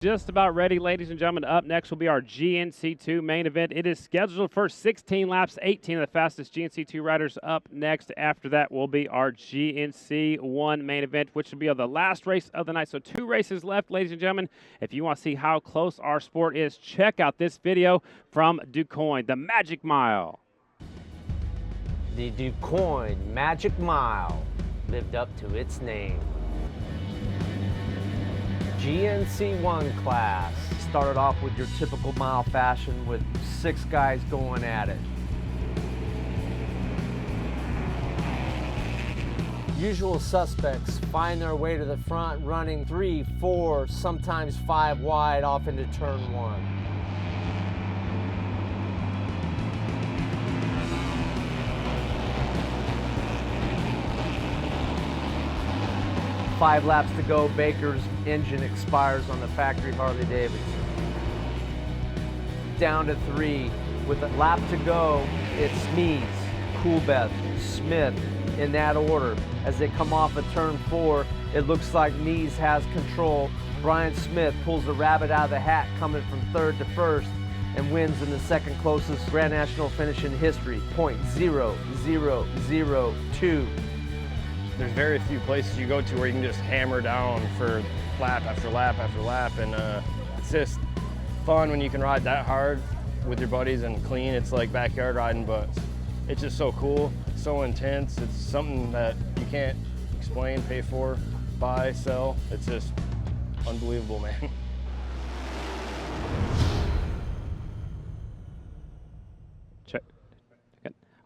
Just about ready, ladies and gentlemen. Up next will be our GNC2 main event. It is scheduled for 16 laps, 18 of the fastest GNC2 riders. Up next after that will be our GNC1 main event, which will be the last race of the night. So 2 races left, ladies and gentlemen. If you want to see how close our sport is, check out this video from DuQuoin, the Magic Mile. The DuQuoin Magic Mile lived up to its name. GNC1 class started off with your typical mile fashion with 6 guys going at it. Usual suspects find their way to the front running 3, 4, sometimes 5 wide off into turn 1. Five laps to go, Baker's engine expires on the factory Harley-Davidson. Down to 3, with a lap to go, it's Smees, Coolbeth, Smith, in that order. As they come off of turn 4, it looks like Mees has control. Brian Smith pulls the rabbit out of the hat, coming from 3rd to 1st, and wins in the second closest Grand National finish in history, .0002. There's very few places you go to where you can just hammer down for lap after lap after lap, and it's just fun when you can ride that hard with your buddies and clean. It's like backyard riding, but it's just so cool, so intense. It's something that you can't explain, pay for, buy, sell. It's just unbelievable, man. Check.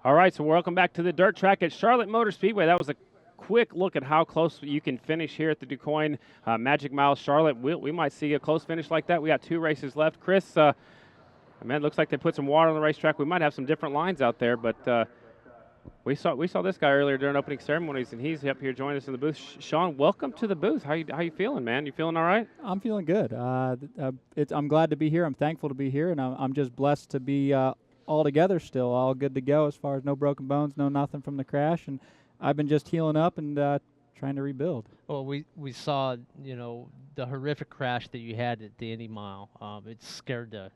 All right, so welcome back to the dirt track at Charlotte Motor Speedway. That was a quick look at how close you can finish here at the DuQuoin Magic Mile Charlotte. We might see a close finish like that. We got 2 races left. Chris, man, it looks like they put some water on the racetrack. We might have some different lines out there, but we saw this guy earlier during opening ceremonies, and he's up here joining us in the booth. Sean, welcome to the booth. How you feeling, man? You feeling all right? I'm feeling good. I'm glad to be here. I'm thankful to be here, and I'm just blessed to be all together still, all good to go as far as no broken bones, no nothing from the crash, and I've been just healing up and trying to rebuild. Well, we saw, the horrific crash that you had at the Indy Mile. It scared the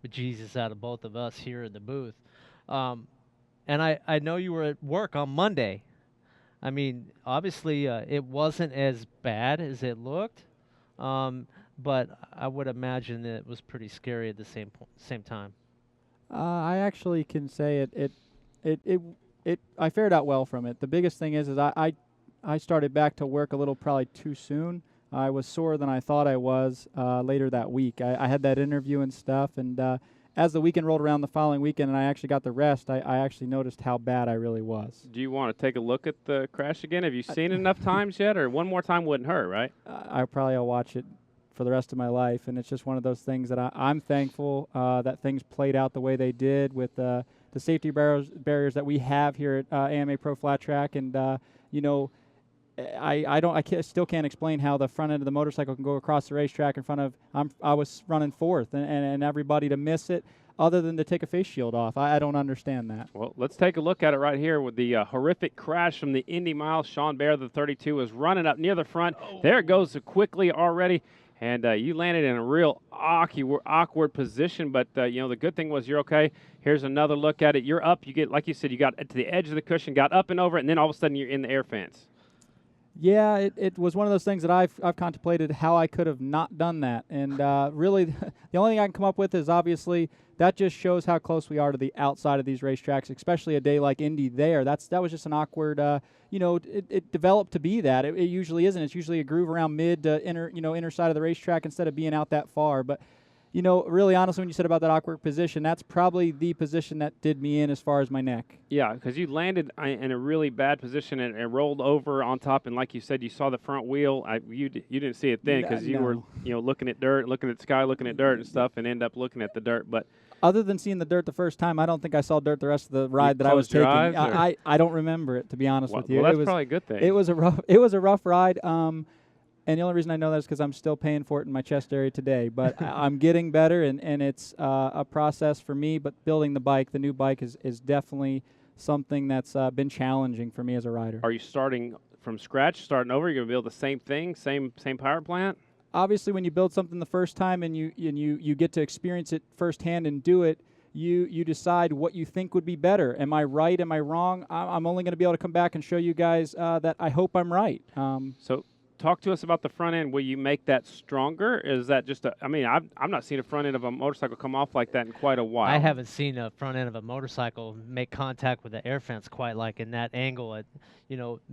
bejesus out of both of us here in the booth. And I know you were at work on Monday. I mean, obviously it wasn't as bad as it looked, but I would imagine that it was pretty scary at the same time. I actually can say I fared out well from it. The biggest thing is I started back to work a little probably too soon. I was sorer than I thought I was later that week. I had that interview and stuff, and as the weekend rolled around the following weekend and I actually got the rest, I actually noticed how bad I really was. Do you want to take a look at the crash again? Have you seen it enough times yet, or one more time wouldn't hurt, right? I'll watch it for the rest of my life, and it's just one of those things that I'm thankful that things played out the way they did with the safety barriers that we have here at AMA Pro Flat Track, and I still can't explain how the front end of the motorcycle can go across the racetrack in front of I was running 4th and everybody to miss it other than to take a face shield off. I don't understand that. Well, let's take a look at it right here with the horrific crash from the Indy Mile. Sean Bear, the 32, is running up near the front. Oh. There it goes quickly already. And you landed in a real awkward position, but the good thing was you're okay. Here's another look at it. You're up. You get, like you said, you got to the edge of the cushion, got up and over it, and then all of a sudden you're in the air fence. Yeah, it was one of those things that I've contemplated how I could have not done that, and really the only thing I can come up with is obviously that just shows how close we are to the outside of these racetracks, especially a day like Indy. That was just an awkward. It developed to be that. It usually isn't. It's usually a groove around mid to inner side of the racetrack instead of being out that far. But really honestly, when you said about that awkward position, that's probably the position that did me in as far as my neck. Yeah, because you landed in a really bad position and rolled over on top, and like you said, you saw the front wheel. You didn't see it then because you were looking at dirt, looking at the sky, looking at dirt and stuff, and end up looking at the dirt. But other than seeing the dirt the first time, I don't think I saw dirt the rest of the ride that I was taking. I don't remember it, to be honest with you. Well, that's probably a good thing. It was a rough ride. And the only reason I know that is because I'm still paying for it in my chest area today. But I'm getting better, and it's a process for me. But building the new bike, is definitely something that's been challenging for me as a rider. Are you starting from scratch, starting over? You're going to build the same thing, same power plant? obviously when you build something the first time and you get to experience it firsthand and do it, you decide what you think would be better. Am I right? Am I wrong? I'm only going to be able to come back and show you guys that I hope I'm right. So talk to us about the front end. Will you make that stronger? Is that just I mean, I've not seen a front end of a motorcycle come off like that in quite a while. I haven't seen a front end of a motorcycle make contact with the air fence quite like in that angle.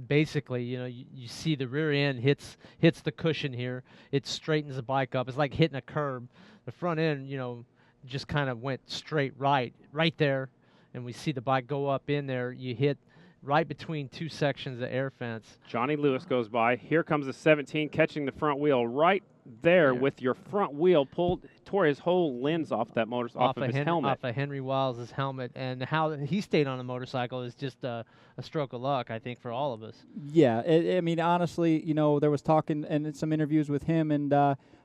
Basically, you see the rear end hits the cushion here. It straightens the bike up. It's like hitting a curb. The front end, just kind of went straight right there, and we see the bike go up in there. You hit right between two sections of air fence. Johnny Lewis goes by. Here comes the 17 catching the front wheel right there with your front wheel tore his whole lens off that off of his helmet. Off of Henry Wiles' helmet, and how he stayed on a motorcycle is just a stroke of luck, I think, for all of us. Yeah, I mean, honestly, there was talking and some interviews with him, and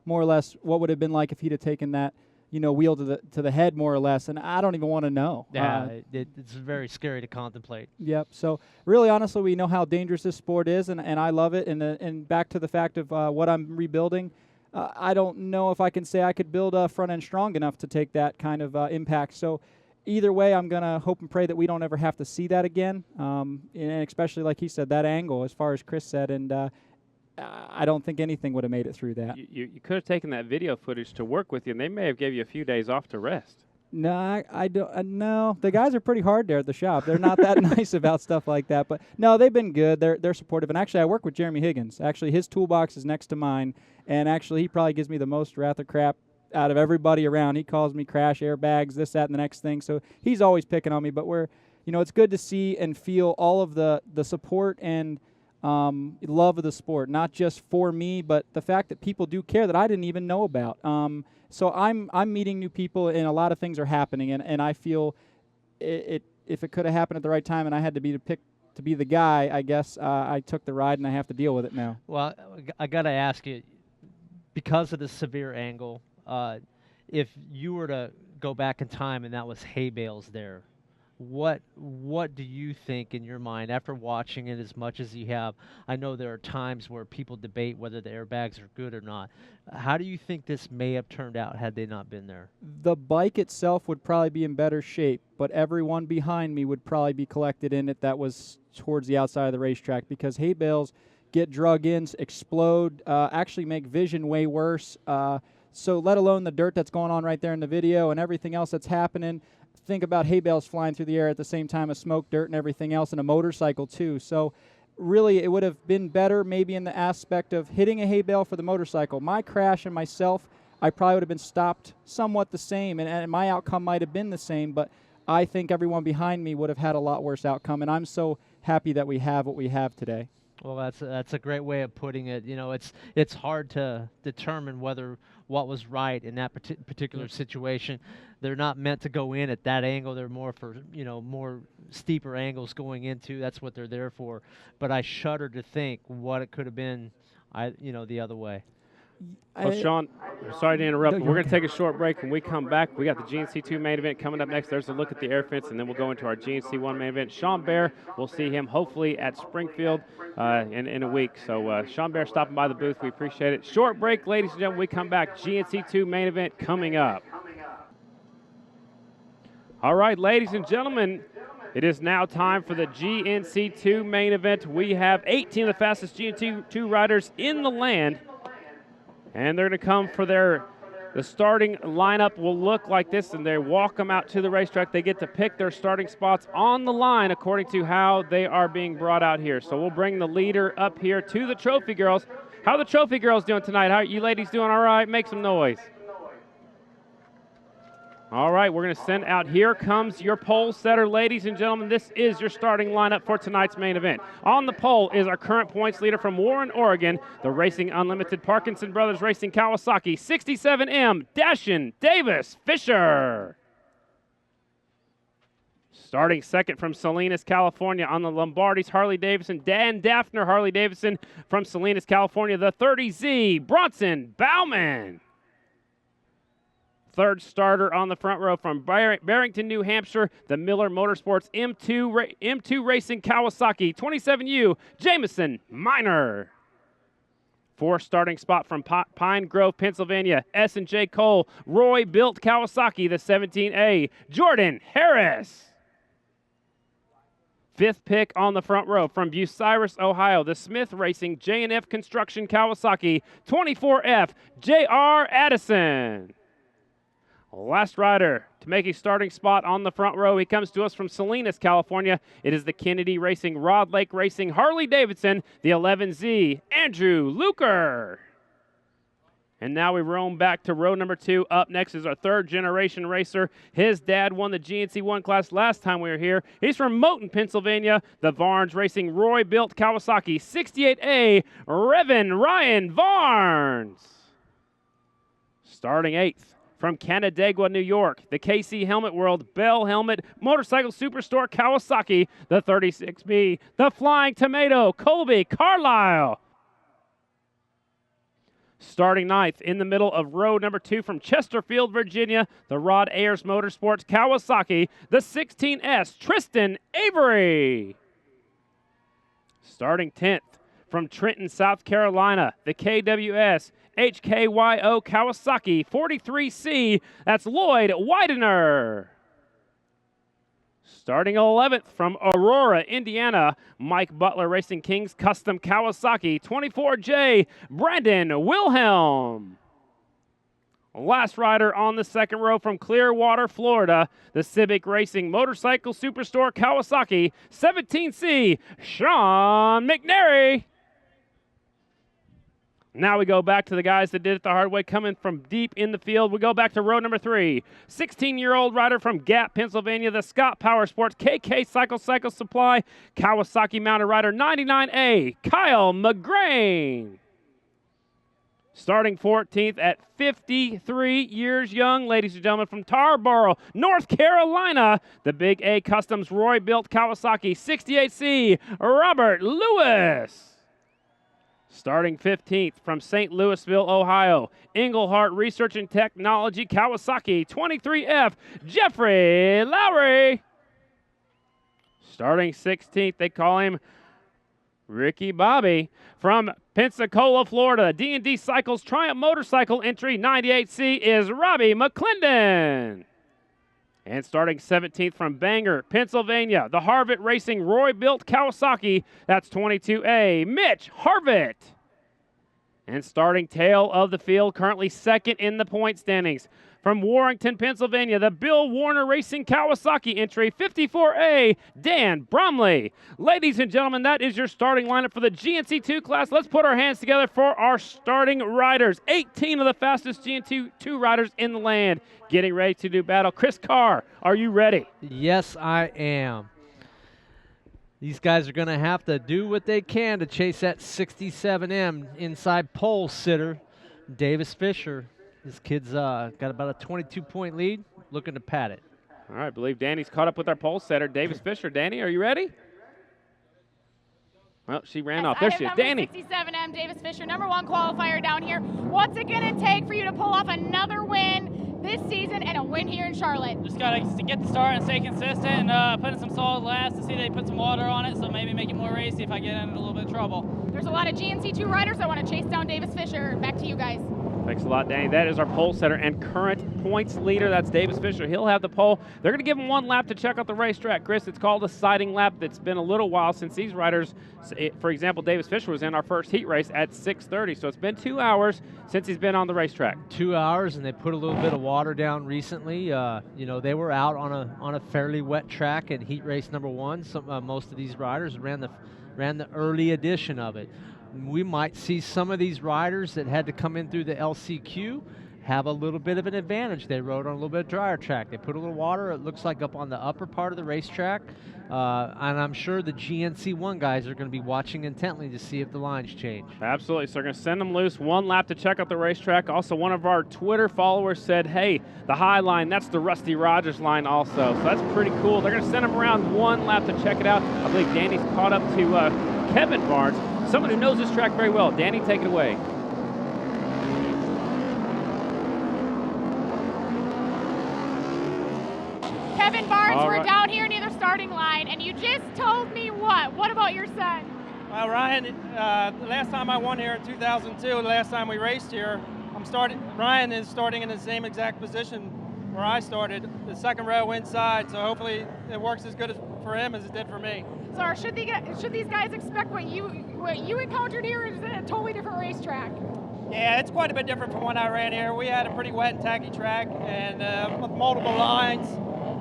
more or less what would have been like if he'd have taken that wheel to the head, more or less, and I don't even want to know. Yeah, it's very scary to contemplate. Yep. So really, honestly, we know how dangerous this sport is, and I love it. And back to the fact of what I'm rebuilding, I don't know if I can say I could build a front end strong enough to take that kind of impact. So either way, I'm gonna hope and pray that we don't ever have to see that again. And especially like he said, that angle, as far as Chris said, and I don't think anything would have made it through that. You could have taken that video footage to work with you, and they may have gave you a few days off to rest. No, I don't. No, the guys are pretty hard there at the shop. They're not that nice about stuff like that. But no, they've been good. They're supportive. And actually, I work with Jeremy Higgins. Actually, his toolbox is next to mine, and actually, he probably gives me the most wrath of crap out of everybody around. He calls me crash airbags, this, that, and the next thing. So he's always picking on me. But it's good to see and feel all of the support and love of the sport, not just for me, but the fact that people do care that I didn't even know about. So I'm meeting new people, and a lot of things are happening, and I feel if it could have happened at the right time, and I had to be the guy, I guess I took the ride, and I have to deal with it now. Well, I got to ask you, because of the severe angle, if you were to go back in time and that was hay bales there, what do you think in your mind after watching it as much as you have? I know there are times where people debate whether the airbags are good or not. How do you think this may have turned out had they not been there? The bike itself would probably be in better shape, but everyone behind me would probably be collected in it that was towards the outside of the racetrack, because hay bales get drug in, explode, actually make vision way worse. So let alone the dirt that's going on right there in the video and everything else that's happening. Think about hay bales flying through the air at the same time as smoke, dirt, and everything else, and a motorcycle too. So really, it would have been better maybe in the aspect of hitting a hay bale for the motorcycle. My crash and myself, I probably would have been stopped somewhat the same, and my outcome might have been the same, but I think everyone behind me would have had a lot worse outcome, and I'm so happy that we have what we have today. Well, that's a great way of putting it. It's hard to determine what was right in that particular situation. They're not meant to go in at that angle. They're more for more steeper angles going into. That's what they're there for. But I shudder to think what it could have been, the other way. Well, Sean, sorry to interrupt, but we're going to take a short break. When we come back, we got the GNC2 main event coming up next. There's a look at the air fence, and then we'll go into our GNC1 main event. Sean Bear, we'll see him hopefully at Springfield in a week. So Sean Bear stopping by the booth. We appreciate it. Short break, ladies and gentlemen. We come back. GNC2 main event coming up. All right, ladies and gentlemen, it is now time for the GNC2 main event. We have 18 of the fastest GNC2 riders in the land. And they're going to come for the starting lineup will look like this, and they walk them out to the racetrack. They get to pick their starting spots on the line according to how they are being brought out here. So we'll bring the leader up here to the Trophy Girls. How are the Trophy Girls doing tonight? How are you ladies doing all right? Make some noise. All right, we're going to send out. Here comes your pole setter, ladies and gentlemen. This is your starting lineup for tonight's main event. On the pole is our current points leader from Warren, Oregon, the Racing Unlimited Parkinson Brothers Racing Kawasaki, 67M, Dashin Davis Fisher. Starting second from Salinas, California, on the Lombardi's Harley Davidson, Dan Daffner Harley Davidson from Salinas, California, the 30Z, Bronson Bauman. Third starter on the front row from Barrington, New Hampshire, the Miller Motorsports M2 Racing Kawasaki, 27U, Jamison Miner. Fourth starting spot from Pine Grove, Pennsylvania, S&J Cole, Roy Built Kawasaki, the 17A, Jordan Harris. Fifth pick on the front row from Bucyrus, Ohio, the Smith Racing J&F Construction Kawasaki, 24F, J.R. Addison. Last rider to make a starting spot on the front row. He comes to us from Salinas, California. It is the Kennedy Racing, Rod Lake Racing, Harley Davidson, the 11Z, Andrew Luker. And now we roam back to row number 2. Up next is our third generation racer. His dad won the GNC1 class last time we were here. He's from Moton, Pennsylvania. The Varnes Racing Roy Built Kawasaki 68A, Revan Ryan Varnes. Starting 8th from Canandaigua, New York, the KC Helmet World Bell Helmet Motorcycle Superstore Kawasaki, the 36B, the Flying Tomato Colby Carlisle. Starting 9th in the middle of row number 2 from Chesterfield, Virginia, the Rod Ayers Motorsports Kawasaki, the 16S, Tristan Avery. Starting 10th from Trenton, South Carolina, the KWS HKYO Kawasaki 43C, that's Lloyd Widener. Starting 11th from Aurora, Indiana, Mike Butler Racing Kings Custom Kawasaki 24J, Brandon Wilhelm. Last rider on the second row from Clearwater, Florida, the Civic Racing Motorcycle Superstore Kawasaki 17C, Sean McNary. Now we go back to the guys that did it the hard way, coming from deep in the field. We go back to row number 3. 16-year-old rider from Gap, Pennsylvania, the Scott Power Sports KK Cycle Supply Kawasaki mounted rider 99A, Kyle McGrain. Starting 14th at 53 years young, ladies and gentlemen, from Tarboro, North Carolina, the Big A Customs Roy Built Kawasaki 68C, Robert Lewis. Starting 15th from St. Louisville, Ohio, Englehart Research and Technology Kawasaki 23F, Jeffrey Lowry. Starting 16th, they call him Ricky Bobby. From Pensacola, Florida, D&D Cycles Triumph Motorcycle entry 98C is Robbie McClendon. And starting 17th from Bangor, Pennsylvania, the Harvitt Racing Roy Built Kawasaki, that's 22A, Mitch Harvitt. And starting tail of the field, currently second in the point standings, from Warrington, Pennsylvania, the Bill Warner Racing Kawasaki entry, 54A, Dan Bromley. Ladies and gentlemen, that is your starting lineup for the GNC2 class. Let's put our hands together for our starting riders. 18 of the fastest GNC2 riders in the land getting ready to do battle. Chris Carr, are you ready? Yes, I am. These guys are going to have to do what they can to chase that 67M inside pole sitter, Davis Fisher. This kid's got about a 22-point lead, looking to pad it. All right, I believe Danny's caught up with our pole setter, Davis Fisher. Danny, are you ready? Well, she ran off. There she is. Danny. 67M, Davis Fisher, #1 qualifier down here. What's it going to take for you to pull off another win this season and a win here in Charlotte? Just got to get the start and stay consistent and put in some solid laps to see they put some water on it, so maybe make it more racy if I get in a little bit of trouble. There's a lot of GNC2 riders that want to chase down Davis Fisher. Back to you guys. Thanks a lot, Danny. That is our pole setter and current points leader. That's Davis Fisher. He'll have the pole. They're going to give him one lap to check out the racetrack. Chris, it's called a sighting lap. It's been a little while since these riders, for example, Davis Fisher was in our first heat race at 6:30. So it's been 2 hours since he's been on the racetrack. 2 hours, and they put a little bit of water down recently. You know, they were out on a fairly wet track in heat race #1. Most of these riders ran the early edition of it. We might see some of these riders that had to come in through the LCQ have a little bit of an advantage. They rode on a little bit of drier track. They put a little water, it looks like, up on the upper part of the racetrack. And I'm sure the GNC1 guys are going to be watching intently to see if the lines change. Absolutely. So they're going to send them loose one lap to check out the racetrack. Also, one of our Twitter followers said, hey, the high line, that's the Rusty Rogers line also. So that's pretty cool. They're going to send them around one lap to check it out. I believe Danny's caught up to Kevin Barnes, someone who knows this track very well. Danny, take it away. Kevin Barnes, we're down here near the starting line, and you just told me what? What about your son? Ryan, the last time I won here in 2002, the last time we raced here, Ryan is starting in the same exact position where I started, the second row inside, so hopefully it works as good for him as it did for me. So should these guys expect what you encountered here, or is it a totally different racetrack? Yeah, it's quite a bit different from when I ran here. We had a pretty wet and tacky track and with multiple lines.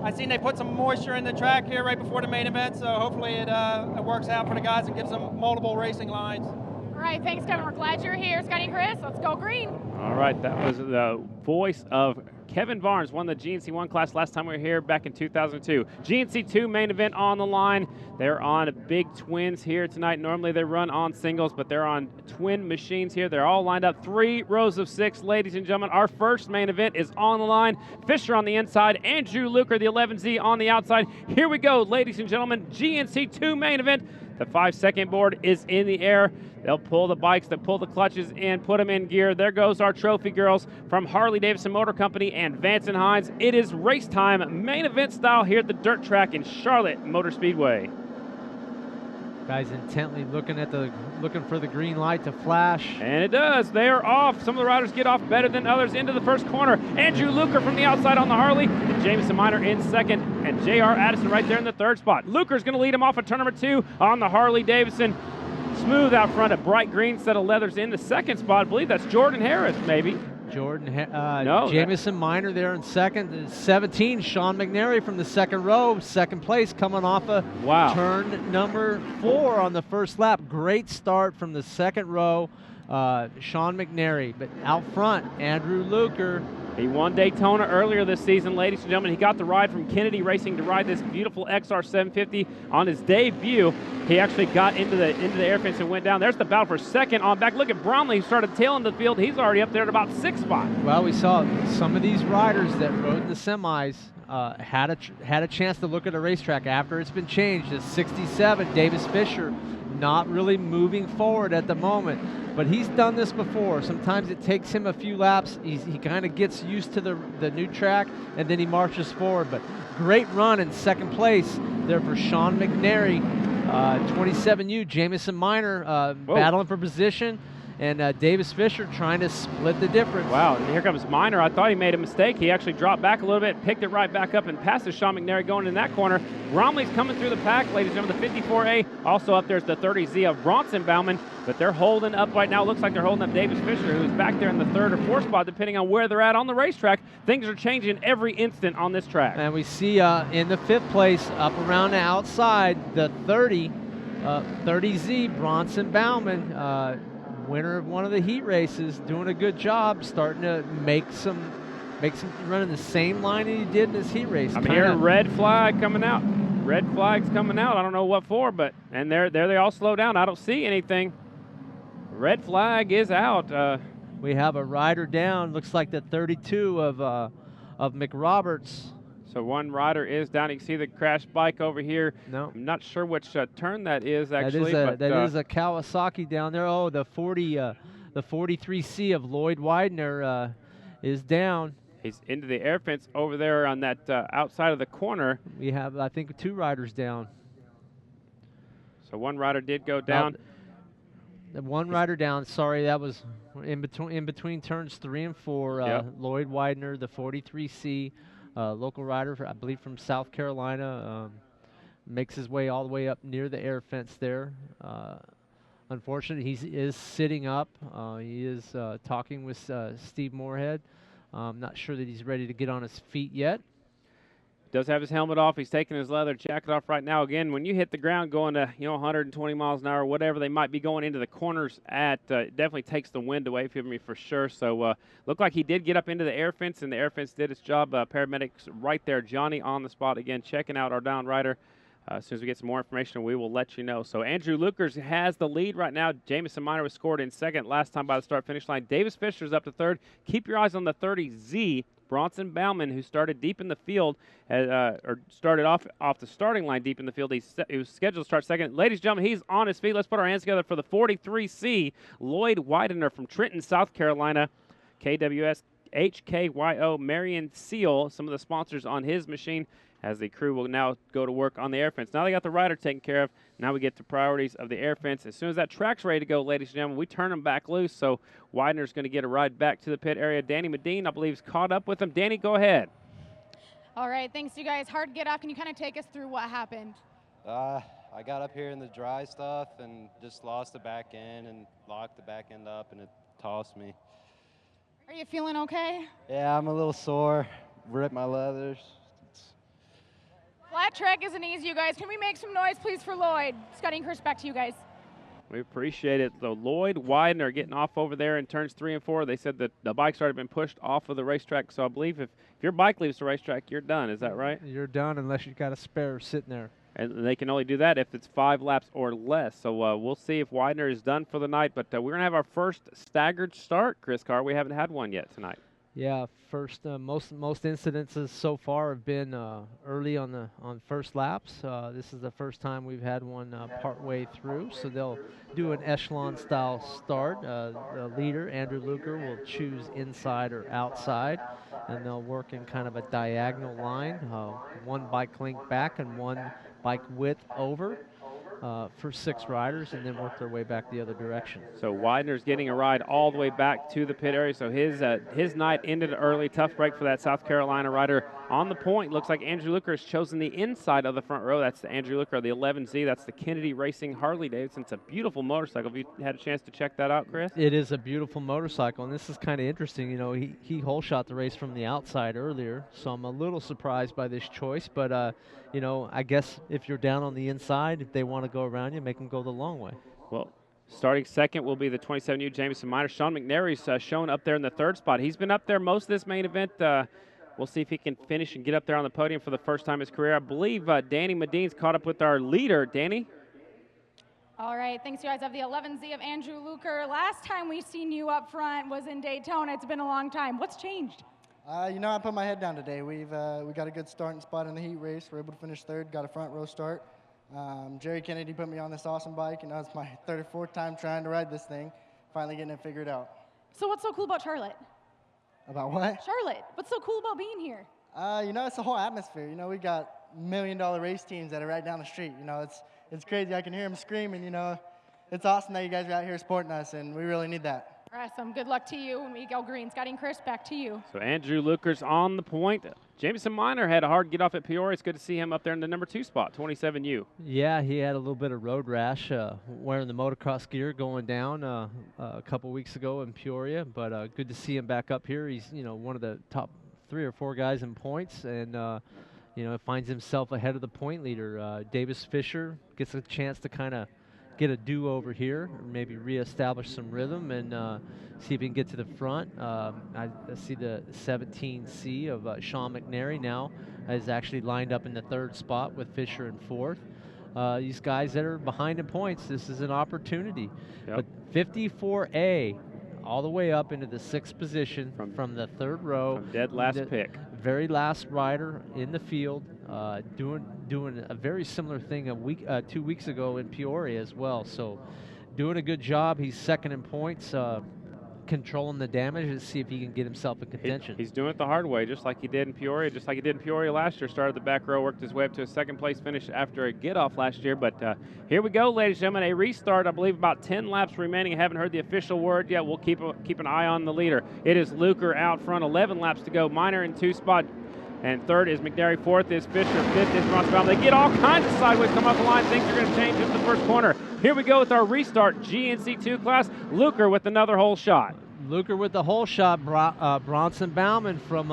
I seen they put some moisture in the track here right before the main event, so hopefully it works out for the guys and gives them multiple racing lines. All right, thanks, Kevin. We're glad you're here. Scotty and Chris, let's go green. All right, that was the voice of Kevin Barnes, won the GNC1 class last time we were here back in 2002. GNC2 main event on the line. They're on big twins here tonight. Normally they run on singles, but they're on twin machines here. They're all lined up, 3 rows of 6, ladies and gentlemen. Our first main event is on the line. Fisher on the inside, Andrew Luker, the 11Z on the outside. Here we go, ladies and gentlemen, GNC2 main event. The 5-second board is in the air. They'll pull the bikes, they'll pull the clutches in, put them in gear. There goes our trophy girls from Harley-Davidson Motor Company and Vance & Hines. It is race time, main event style here at the dirt track in Charlotte Motor Speedway. Guys intently looking for the green light to flash. And it does. They are off. Some of the riders get off better than others into the first corner. Andrew Luker from the outside on the Harley, and Jamison Miner in second, and J.R. Addison right there in the third spot. Luker's going to lead him off at turn number 2 on the Harley-Davidson. Smooth out front, a bright green set of leathers in the second spot. I believe that's Jordan Harris, maybe. Jamison Miner there in second. 17, Sean McNary from the second row, second place, coming off a turn number 4 on the first lap. Great start from the second row, Sean McNary. But out front, Andrew Luker. He won Daytona earlier this season, ladies and gentlemen. He got the ride from Kennedy Racing to ride this beautiful XR 750 on his debut. He actually got into the air fence and went down. There's the battle for second on back. Look at Bromley, who started tailing the field. He's already up there at about 6th spot. Well, we saw some of these riders that rode the semis had a chance to look at a racetrack after it's been changed. The 67, Davis Fisher, not really moving forward at the moment. But he's done this before. Sometimes it takes him a few laps. He kind of gets used to the new track, and then he marches forward. But great run in second place there for Sean McNary. 27U, Jamison Miner battling for position, and Davis Fisher trying to split the difference. Wow, and here comes Miner. I thought he made a mistake. He actually dropped back a little bit, picked it right back up, and passes Sean McNary going in that corner. Bromley's coming through the pack, ladies and gentlemen. The 54A, also up there's the 30Z of Bronson Bauman, but they're holding up right now. Looks like they're holding up Davis Fisher, who's back there in the 3rd or 4th spot, depending on where they're at on the racetrack. Things are changing every instant on this track. And we see in the 5th place, up around the outside, the 30Z, Bronson Bauman, winner of one of the heat races, doing a good job, starting to make some running the same line that he did in his heat race. I'm hearing red flag coming out. Red flag's coming out. I don't know what for, but and there they all slow down. I don't see anything. Red flag is out. We have a rider down. Looks like the 32 of McRoberts. So one rider is down. You can see the crash bike over here. No, I'm not sure which turn that is actually. That is a Kawasaki down there. Oh, the 43C of Lloyd Widener is down. He's into the air fence over there on that outside of the corner. We have, I think, 2 riders down. So one rider did go down. One rider down. Sorry, that was in between turns 3 and 4. Lloyd Widener, the 43C, local rider, I believe from South Carolina, makes his way all the way up near the air fence there. Unfortunately, he is sitting up. He is talking with Steve Moorhead. I'm not sure that he's ready to get on his feet yet. Does have his helmet off. He's taking his leather jacket off right now. Again, when you hit the ground going to 120 miles an hour, whatever they might be going into the corners at, it definitely takes the wind away from me for sure. So looked like he did get up into the air fence, and the air fence did its job. Paramedics right there. Johnny on the spot again, checking out our down rider. As soon as we get some more information, we will let you know. So Andrew Lukers has the lead right now. Jamison Miner was scored in second last time by the start-finish line. Davis Fisher's up to third. Keep your eyes on the 30Z, Bronson Bauman, who started deep in the field, or started off the starting line deep in the field. He was scheduled to start second. Ladies and gentlemen, he's on his feet. Let's put our hands together for the 43C, Lloyd Widener from Trenton, South Carolina. KWS HKYO, Marion Seal, some of the sponsors on his machine. as the crew will now go to work on the air fence. Now they got the rider taken care of. Now we get the priorities of the air fence. As soon as that track's ready to go, ladies and gentlemen, we turn them back loose. So Widener's going to get a ride back to the pit area. Danny Medine, I believe, is caught up with him. Danny, go ahead. All right, thanks you guys. Hard to get off. Can you kind of take us through what happened? I got up here in the dry stuff and just lost the back end and locked the back end up, and it tossed me. Are you feeling okay? Yeah, I'm a little sore. Ripped my leathers. Flat track isn't easy, you guys. Can we make some noise, please, for Lloyd? Scotty and Chris, back to you guys. We appreciate it. So Lloyd, Widener getting off over there in turns 3 and 4. They said that the bike's already been pushed off of the racetrack. So I believe if your bike leaves the racetrack, you're done. Is that right? You're done unless you got a spare sitting there. And they can only do that if it's 5 laps or less. So we'll see if Widener is done for the night. But we're going to have our first staggered start, Chris Carr. We haven't had one yet tonight. Yeah, first most incidences so far have been early on first laps. This is the first time we've had one part way through, so they'll do an echelon style start. The leader, Andrew Luker, will choose inside or outside, and they'll work in kind of a diagonal line, one bike link back and one bike width over. For 6 riders, and then work their way back the other direction. So Widener's getting a ride all the way back to the pit area. So his night ended early. Tough break for that South Carolina rider. On the point, looks like Andrew Luker has chosen the inside of the front row. That's the Andrew Luker, the 11Z. That's the Kennedy Racing Harley Davidson. It's a beautiful motorcycle. Have you had a chance to check that out, Chris? It is a beautiful motorcycle, and this is kind of interesting. You know, he hole shot the race from the outside earlier, so I'm a little surprised by this choice. But you know, I guess if you're down on the inside, if they want to go around you, make them go the long way. Well, starting second will be the 27U Jamison Miner. Sean McNary's shown up there in the 3rd spot. He's been up there most of this main event. We'll see if he can finish and get up there on the podium for the first time in his career. I believe Danny Medine's caught up with our leader. Danny? All right, thanks you guys. I have the 11Z of Andrew Luker. Last time we seen you up front was in Daytona. It's been a long time. What's changed? You know, I put my head down today. We got a good starting spot in the heat race. We're able to finish 3rd, got a front row start. Jerry Kennedy put me on this awesome bike, and that was my 34th time trying to ride this thing, finally getting it figured out. So what's so cool about Charlotte? About what? Charlotte. What's so cool about being here? You know, it's the whole atmosphere. You know, we got $1 million race teams that are right down the street. You know, it's crazy. I can hear them screaming, you know. It's awesome that you guys are out here supporting us, and we really need that. Awesome. Good luck to you and Miguel Green. Scotty and Chris, back to you. So Andrew Luker's on the point. Jamison Miner had a hard get off at Peoria. It's good to see him up there in the number 2 spot, 27U. Yeah, he had a little bit of road rash wearing the motocross gear going down a couple weeks ago in Peoria, but good to see him back up here. He's, you know, one of the top 3 or 4 guys in points, and you know, finds himself ahead of the point leader. Davis Fisher gets a chance to kind of get a do-over here, or maybe reestablish some rhythm and see if he can get to the front. I see the 17C of Sean McNary now is actually lined up in the 3rd spot with Fisher in 4th. These guys that are behind in points, this is an opportunity. Yep. But 54A all the way up into the 6th position from the 3rd row. From dead last pick. Very last rider in the field, doing a very similar thing 2 weeks ago in Peoria as well. So doing a good job. He's 2nd in points, controlling the damage and see if he can get himself in contention. He's doing it the hard way, just like he did in Peoria, just like he did in Peoria last year. Started the back row, worked his way up to a 2nd place finish after a get-off last year. But here we go, ladies and gentlemen, a restart. I believe about 10 laps remaining. I haven't heard the official word yet. We'll keep an eye on the leader. It is Luker out front, 11 laps to go. Miner in 2 spot. And 3rd is McNary, 4th is Fisher, 5th is Rossbaum. They get all kinds of sideways come up the line. Things are going to change into the 1st corner. Here we go with our restart GNC2 class. Luker with another hole shot. Luker with the hole shot. Bronson Bauman from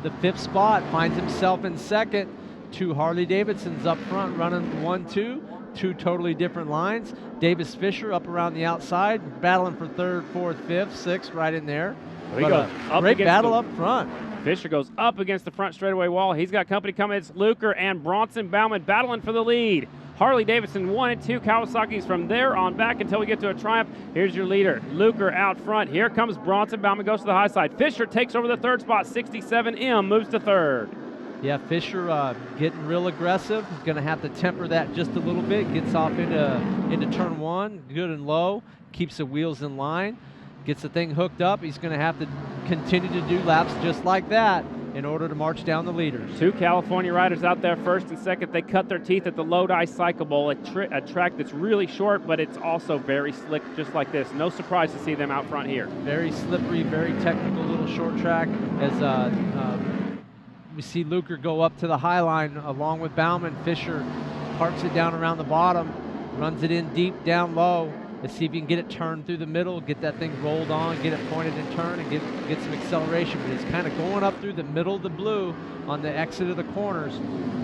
the 5th spot finds himself in 2nd. 2 Harley Davidsons up front running 1-2. 2 totally different lines. Davis Fisher up around the outside, battling for 3rd, 4th, 5th, 6th, right in there. Great battle up front. Fisher goes up against the front straightaway wall. He's got company coming. It's Luker and Bronson Bauman battling for the lead. Harley Davidson 1 and 2. Kawasaki's from there on back until we get to a triumph. Here's your leader, Luker out front. Here comes Bronson Bauman, goes to the high side. Fisher takes over the 3rd spot. 67M moves to 3rd. Yeah, Fisher getting real aggressive. He's going to have to temper that just a little bit. Gets off into turn 1, good and low. Keeps the wheels in line. Gets the thing hooked up. He's going to have to continue to do laps just like that in order to march down the leaders. 2 California riders out there, first and second. They cut their teeth at the Lodi Cycle Bowl, a track that's really short, but it's also very slick, just like this. No surprise to see them out front here. Very slippery, very technical little short track. As we see Luker go up to the high line along with Bauman. Fisher parks it down around the bottom, runs it in deep down low. Let's see if you can get it turned through the middle, get that thing rolled on, get it pointed and turned, and get some acceleration. But he's kind of going up through the middle of the blue on the exit of the corners.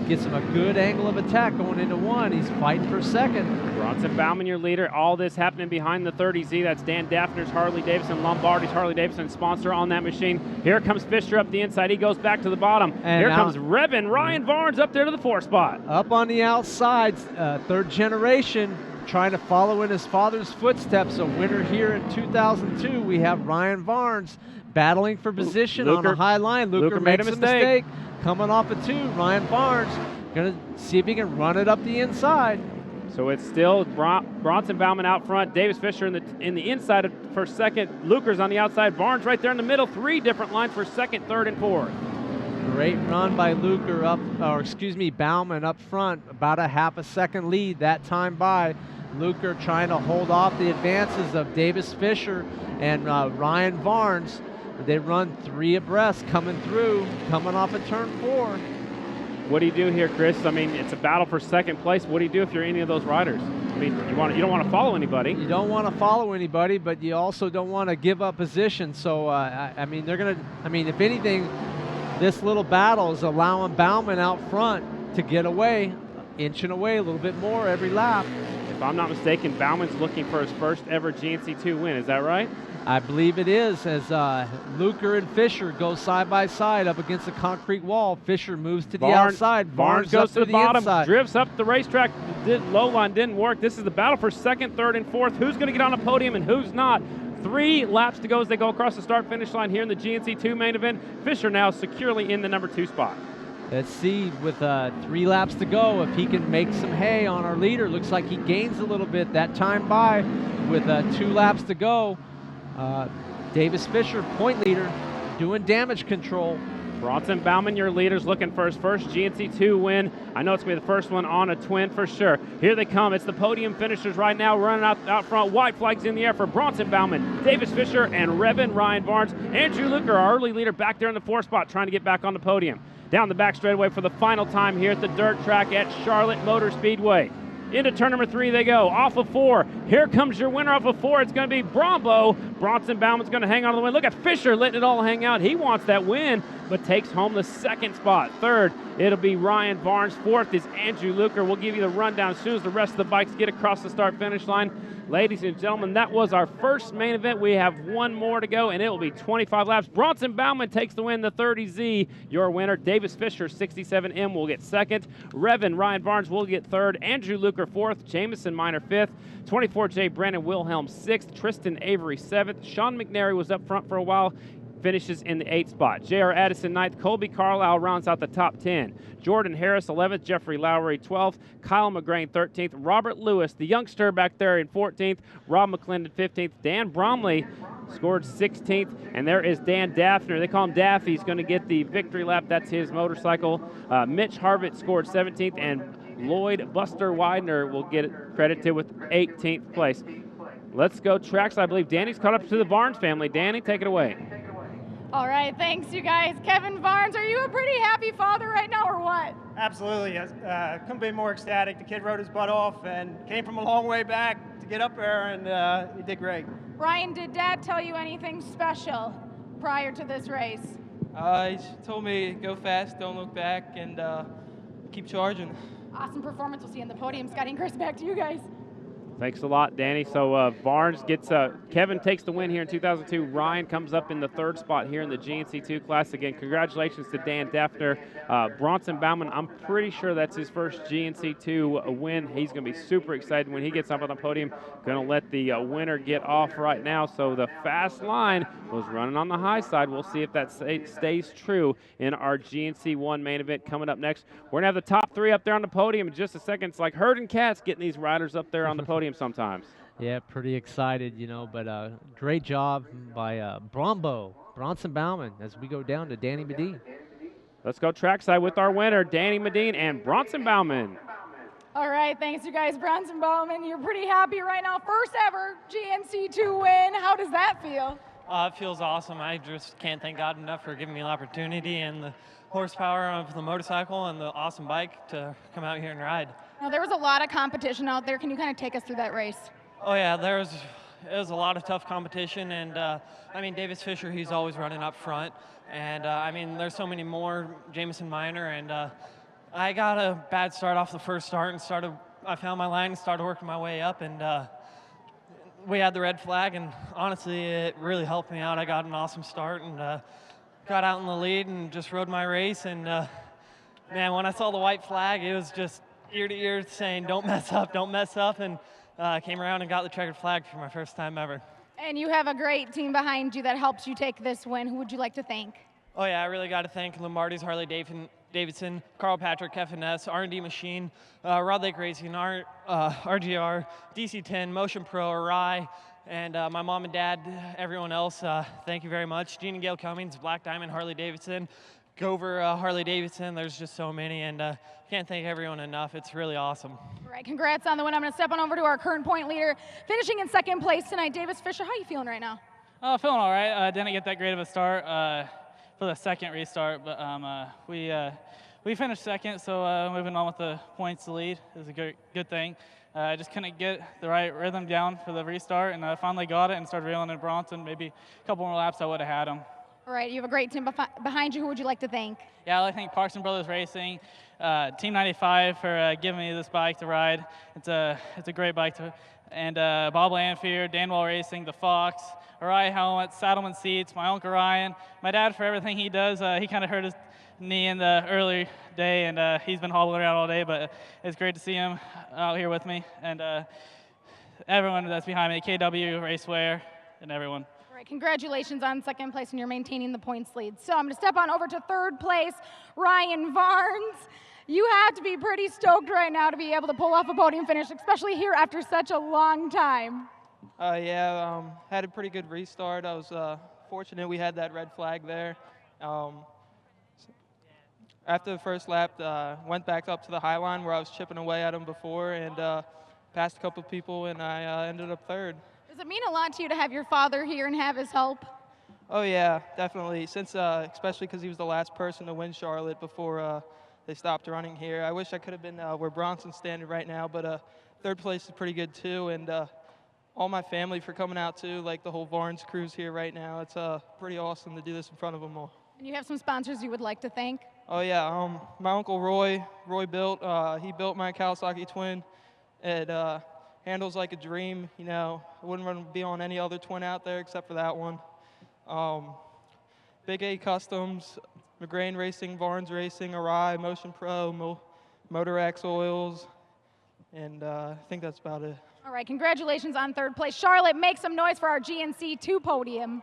Gets him a good angle of attack going into 1. He's fighting for second. Bronson Bauman, your leader. All this happening behind the 30Z. That's Dan Daffner's Harley-Davidson, Lombardi's Harley-Davidson sponsor on that machine. Here comes Fisher up the inside. He goes back to the bottom. And here comes Revin Ryan Barnes up there to the 4th spot. Up on the outside, third generation, trying to follow in his father's footsteps. A winner here in 2002. We have Ryan Barnes battling for position on a high line. Luker made makes a mistake. Coming off a 2. Ryan Barnes going to see if he can run it up the inside. So it's still Bronson Bauman out front, Davis Fisher in the inside for second, Luker's on the outside, Barnes right there in the middle. 3 different lines for second, third, and fourth. Great run by Luker Bauman up front, about a half a second lead that time by. Luker trying to hold off the advances of Davis Fisher and Ryan Barnes. They run 3 abreast coming off of turn 4. What do you do here, Chris? I mean, it's a battle for second place. What do you do if you're any of those riders? I mean, you don't want to follow anybody. You don't want to follow anybody, but you also don't want to give up position. So, I mean, if anything, this little battle is allowing Bauman out front to get away, inching away a little bit more every lap. If I'm not mistaken, Bauman's looking for his first ever GNC2 win. Is that right? I believe it is, as Luker and Fisher go side by side up against the concrete wall. Fisher moves to the outside. Barnes goes to the bottom, inside. drifts up the racetrack. Low line didn't work. This is the battle for second, third, and fourth. Who's going to get on a podium and who's not? 3 laps to go as they go across the start-finish line here in the GNC2 main event. Fisher now securely in the number 2 spot. Let's see, with 3 laps to go, if he can make some hay on our leader. Looks like he gains a little bit that time by with 2 laps to go. Davis Fisher, point leader, doing damage control. Bronson Bauman, your leader's looking for his first GNC2 win. I know it's going to be the first one on a twin for sure. Here they come. It's the podium finishers right now running out front. White flags in the air for Bronson Bauman, Davis Fisher, and Revin Ryan Barnes. Andrew Luker, our early leader, back there in the 4th spot, trying to get back on the podium. Down the back straightaway for the final time here at the dirt track at Charlotte Motor Speedway. Into turn number 3 they go, off of 4. Here comes your winner off of 4. It's going to be Brombo. Bronson Bauman's going to hang on to the win. Look at Fisher letting it all hang out. He wants that win, but takes home the 2nd spot. 3rd, it'll be Ryan Barnes. 4th is Andrew Luker. We'll give you the rundown as soon as the rest of the bikes get across the start-finish line. Ladies and gentlemen, that was our first main event. We have 1 more to go, and it will be 25 laps. Bronson Bauman takes the win, the 30Z. Your winner, Davis Fisher, 67M, will get 2nd. Revin Ryan Barnes will get 3rd. Andrew Luker, 4th. Jamison Miner, 5th. 24J Brandon Wilhelm, 6th. Tristan Avery, 7th. Sean McNary was up front for a while. Finishes in the 8th spot. J.R. Addison 9th. Colby Carlisle rounds out the top 10. Jordan Harris 11th. Jeffrey Lowry 12th. Kyle McGrain 13th. Robert Lewis, the youngster back there, in 14th. Rob McClendon 15th. Dan Bromley scored 16th. And there is Dan Daffner. They call him Daffy. He's going to get the victory lap. That's his motorcycle. Mitch Harvitt scored 17th. And Lloyd Buster Widener will get credited with 18th place. Let's go tracks. I believe Danny's caught up to the Barnes family. Danny, take it away. All right, thanks, you guys. Kevin Barnes, are you a pretty happy father right now, or what? Absolutely. Couldn't be more ecstatic. The kid rode his butt off and came from a long way back to get up there, and he did great. Ryan, did Dad tell you anything special prior to this race? He told me go fast, don't look back, and keep charging. Awesome performance. We'll see you on the podium. Scotty and Chris, back to you guys. Thanks a lot, Danny. So Barnes gets, Kevin takes the win here in 2002. Ryan comes up in the 3rd spot here in the GNC2 class. Again, congratulations to Dan Daffner. Bronson Bauman, I'm pretty sure that's his first GNC2 win. He's going to be super excited when he gets up on the podium. Going to let the winner get off right now. So the fast line was running on the high side. We'll see if that stays true in our GNC1 main event coming up next. We're going to have the top 3 up there on the podium in just a second. It's like herding cats getting these riders up there on the podium sometimes. Yeah, pretty excited, but great job by Bronson Bauman as we go down to Danny Medine. Let's go trackside with our winner, Danny Medine and Bronson Bauman. All right, thanks you guys. Bronson Bauman, you're pretty happy right now. First ever GNC2 win. How does that feel? It feels awesome. I just can't thank God enough for giving me the opportunity and the horsepower of the motorcycle and the awesome bike to come out here and ride. Now, there was a lot of competition out there. Can you kind of take us through that race? Oh yeah, it was a lot of tough competition, and I mean, Davis Fisher, he's always running up front, and I mean, there's so many more, Jamison Minor, and I got a bad start off the first start and I found my line and started working my way up, and we had the red flag, and honestly, it really helped me out. I got an awesome start and got out in the lead and just rode my race, and man, when I saw the white flag, it was just ear to ear saying, don't mess up, and came around and got the checkered flag for my first time ever. And you have a great team behind you that helps you take this win. Who would you like to thank? Oh yeah, I really got to thank Lombardi's Harley Davidson, Carl Patrick, FNS, R&D Machine, Rod Lake Racing, RGR, DC10, Motion Pro, Arai, and my mom and dad, everyone else. Thank you very much. Gene and Gail Cummings, Black Diamond, Harley Davidson, Gover, Harley Davidson. There's just so many, and can't thank everyone enough. It's really awesome. All right, congrats on the win. I'm going to step on over to our current point leader, finishing in second place tonight, Davis Fisher. How are you feeling right now? Feeling all right. Didn't get that great of a start for the second restart, but we finished second, so moving on with the points to lead is a good thing. I just couldn't get the right rhythm down for the restart, and I finally got it and started reeling in Bronson. Maybe a couple more laps I would have had him. All right, you have a great team behind you. Who would you like to thank? Yeah, I'd like to thank Parks and Brothers Racing, Team 95 for giving me this bike to ride. It's a great bike and Bob Lanfear, Danwell Racing, the Fox, Arai helmet, Saddleman seats, my Uncle Ryan, my dad for everything he does. He kind of hurt his knee in the early day, and he's been hobbling around all day, but it's great to see him out here with me, and everyone that's behind me, KW, Racewear, and everyone. All right, congratulations on second place, and you're maintaining the points lead. So I'm going to step on over to third place, Ryan Varnes. You have to be pretty stoked right now to be able to pull off a podium finish, especially here after such a long time. Had a pretty good restart. I was fortunate we had that red flag there. After the first lap, went back up to the high line where I was chipping away at him before, and passed a couple of people, and I ended up third. Does it mean a lot to you to have your father here and have his help? Oh yeah, definitely. Since especially because he was the last person to win Charlotte before they stopped running here. I wish I could have been where Bronson's standing right now, but third place is pretty good too. And all my family for coming out too, like the whole Varnes crew's here right now. It's pretty awesome to do this in front of them all. And you have some sponsors you would like to thank? Oh yeah, my uncle Roy built. He built my Kawasaki twin. It handles like a dream. You know, I wouldn't be on any other twin out there except for that one. Big A Customs, McGrain Racing, Varnes Racing, Arai, Motion Pro, Motor X Oils, and I think that's about it. All right, congratulations on third place. Charlotte, make some noise for our GNC2 podium.